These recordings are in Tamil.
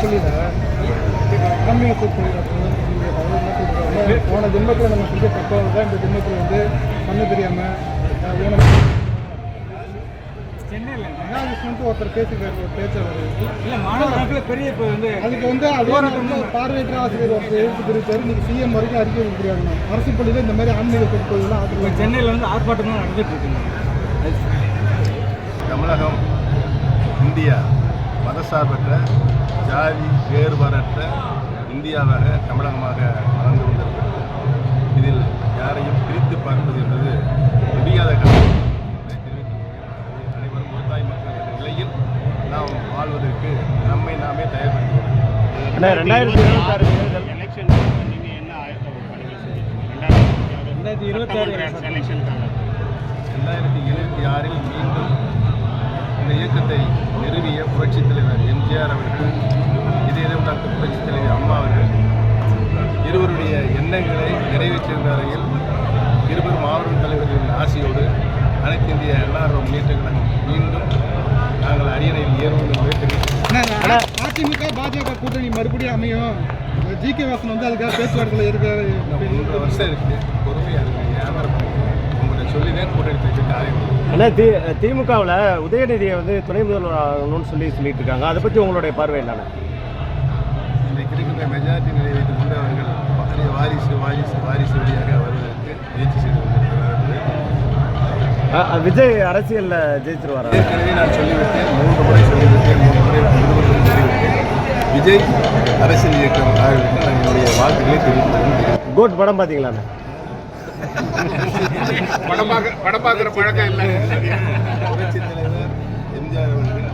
அரசுப்பள்ளியில் ஆன்மீக போன ஜென்மத்தில் நம்ம செஞ்ச தப்பாக தான் இந்த ஜென்மத்தில் வந்து கண்ணு தெரியாமல் சென்னையில் மகாவிஷ்ணுன்ட்டு ஒருத்தர் பேசிக்கிறார், ஒரு பேச்சாளர். இல்லை மாணவர்கள் பெரிய இப்போ வந்து அதுக்கு வந்து அதே பார்வையற்ற ஆசிரியர் ஒருத்தர் எழுத்து தெரிவித்தார். இன்னைக்கு சிஎம் வரைக்கும் அறிக்கை கொடுக்குறாங்க. அரசு பள்ளியில் இந்த மாதிரி ஆன்மீக சொற்பொழிவுலாம் ஆசிரியர் சென்னையில் வந்து ஆர்ப்பாட்டம் நடந்துட்டு இருக்குங்க. தமிழகம் இந்தியா மதசார்பற்ற ஜாதி வேறுபாடற்ற இந்தியாவாக தமிழகமாக வளர்ந்து கொண்டிருக்கிறது. இதில் யாரையும் பிரித்து பார்ப்பது என்பது முடியாத காரணம். அனைவரும் ஒரு தாய் மக்கள் என்ற நிலையில் நாம் வாழ்வதற்கு நம்மை நாமே தயார்படுத்திக் 2026 எலெக்ஷன் நீங்கள் என்ன பணிகள் 2026 எலெக்ஷனுக்காக 2026 மீண்டும் இந்த இயக்கத்தை நிறுவிய புரட்சித் தலைவர் எம்ஜிஆர் அவர்கள், இதயம் டாக்டர் புரட்சித் தலைவர் அம்மா அவர்கள் இருவருடைய எண்ணங்களை நிறைவேற்றிருந்த வரையில் இருவரும் மாவட்ட தலைவர்களின் ஆசையோடு அனைத்து இந்திய அண்ணா முன்னேற்ற கழகம் மீண்டும் நாங்கள் அரியணையில் ஏறுவோம் என்பதை தெரிவிக்கிறோம். அதிமுக பாஜக கூட்டணி மறுபடியும் அமையும். ஜி.கே. வாசன் வந்து அதுக்காக பேச்சுவார்த்தையில் இருக்காரு. 3 வருஷம் இருக்குது, பொறுமையாக இருக்குது. வியாபாரம் உங்களை சொல்லிதான் கூட்டணி பேச்சு காரியம். ஆனால் திமுகவில் உதயநிதியை வந்து துணை முதல்வர் ஆகணும்னு சொல்லிட்டு இருக்காங்க. அதை பற்றி உங்களுடைய பார்வை என்னென்ன? இன்றைக்கு இருக்கின்ற மெஜாரிட்டி நிலை வைத்துக் கொண்டு அவர்கள் வாரிசு வழியாக வருவதற்கு முயற்சி செய்து கொண்டிருக்கிறார்கள். விஜய் அரசியலில் ஜெயிச்சிருவாரா? ஏற்கனவே நான் சொல்லிவிட்டேன், 3 முறை சொல்லிவிட்டேன், 3 முறை நிருபர்களும் தெரிவித்தேன். விஜய் அரசியல் இயக்கம் ஆகிவிட்டு நான் என்னுடைய வாழ்த்துக்களை தெரிவித்துள்ளேன். கோட் படம் பார்த்தீங்களாண்ணே? படம் பார்க்குற பழக்கம் இல்லை. புரட்சித் தலைவர் எம்ஜிஆர் அவர்கள்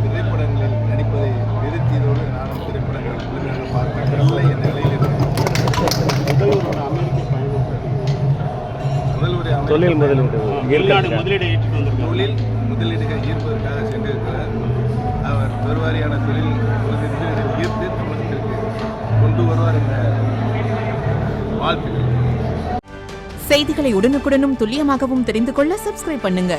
திரைப்படங்களில் நடிப்பதை நிறுத்தியதோடு நானும் திரைப்படங்கள் முழுமையாக பார்க்கவில்லை என்ற நிலையில் இருக்கிறேன். தொழில் முதலீடுகள் ஈர்ப்பதற்காக சென்றிருக்கிறார். அவர் பெருவாரியான தொழில் முதலீடுகளை ஈர்த்து தமிழகத்திற்கு கொண்டு வருவார் என்ற வாழ்த்துக்கள். செய்திகளை உடனுக்குடனும் துல்லியமாகவும் தெரிந்து கொள்ள சப்ஸ்கிரைப் பண்ணுங்க.